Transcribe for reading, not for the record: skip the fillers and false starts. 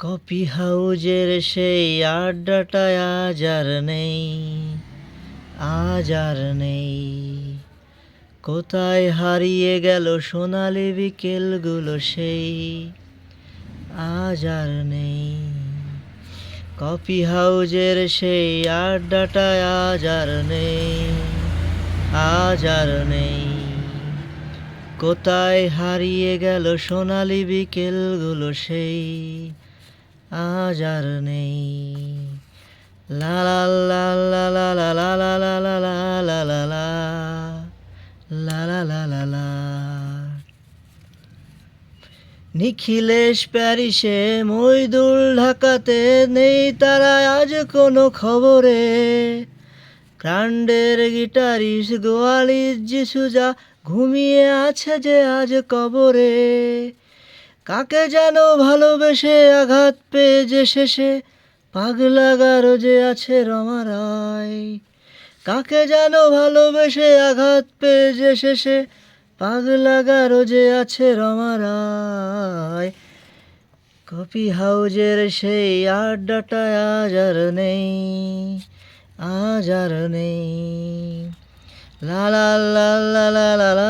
Coffee হাউজের সেই আড্ডাটায় আজ আর নেই, আজ আর নেই। কোথায় হারিয়ে গেল সোনালি বিকেলগুলো সেই, আজ আর নেই। কফি হাউজের সেই আড্ডাটায় আজ আর নেই, আজ আর নেই। কোথায় হারিয়ে গেল সোনালি বিকেলগুলো সেই, আজ আর নেই। লা লা লা লা লা লা লা লা লা লা লা লা লা লা লা লা লা লা। নিখিলেশ প্যারিসে, মইদুল ঢাকাতে, নেই তারা আজ কোনো খবরে। কাণ্ডের গিটারিস্ট গোয়ালির যিশুজা ঘুমিয়ে আছে যে আজ কবরে। কাকে যেন ভালোবেসে আঘাত পেয়ে যে শেষে পাগলা গারো যে আছে রমা রায়। কাকে যেন ভালোবেসে আঘাত পেয়ে যে শেষে পাগলা গারো যে আছে রমা রায়। কফি হাউজের সেই আড্ডাটা আজ আর নেই, আজ আর নেই। লা লা লা লা লা লা